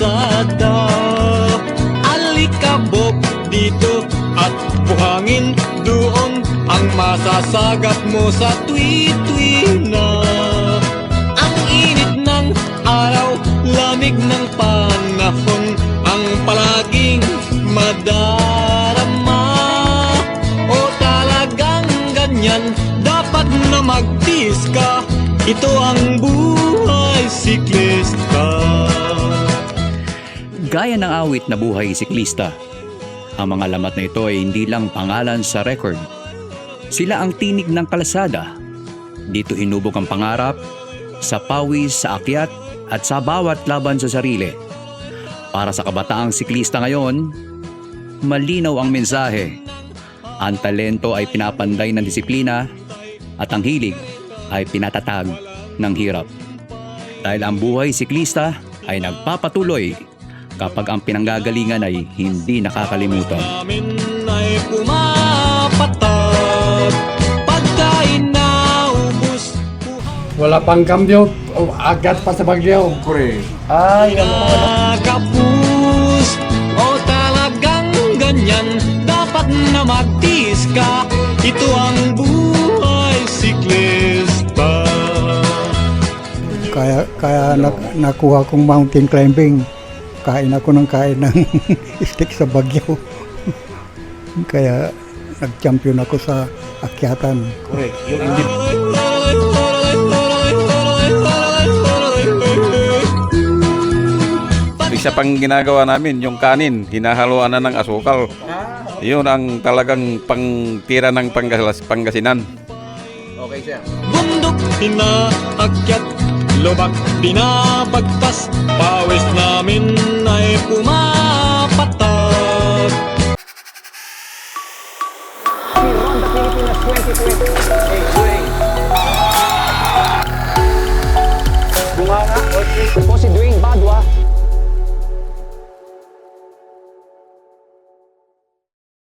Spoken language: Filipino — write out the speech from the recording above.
kalsada. Alikabok dito at buhangin doon, ang masasagat mo sa twi-twi na. Ang init ng araw, lamig ng panahon, ang palaging madarama. O talagang ganyan, dapat na magtiis ka. Ito ang buhay siklista. Gaya ng awit na Buhay Siklista, ang mga lamat na ito ay hindi lang pangalan sa record. Sila ang tinig ng kalsada. Dito hinubog ang pangarap, sa pawis, sa akyat, at sa bawat laban sa sarili. Para sa kabataang siklista ngayon, malinaw ang mensahe. Ang talento ay pinapanday ng disiplina at ang hilig ay pinatatag ng hirap. Dahil ang buhay siklista ay nagpapatuloy kapag ang pinanggagalingan ay hindi nakakalimutan. Namin ay pumapatab pagkain na ubos. Wala pang kambyo, agad pa sa bagyo. Correct. Ay, Kapus o talagang ganyan, dapat na magtiis ka. Ito ang buhay siklista. Kaya nakuha kong mountain climbing. Kain ako ng stick sa Baguio. Kaya nag-champion ako sa akyatan. Correct. Yung hindi isa pang ginagawa namin, yung kanin, hinahaluan na ng asukal. Yun ang talagang pangtira ng Pangasinan. Okay siya. Bundok inaakyat, lubak binabagtas, pawis namin ay pumapatak. Ronda Pilipinas 2020. Bunganga, o si Dwayne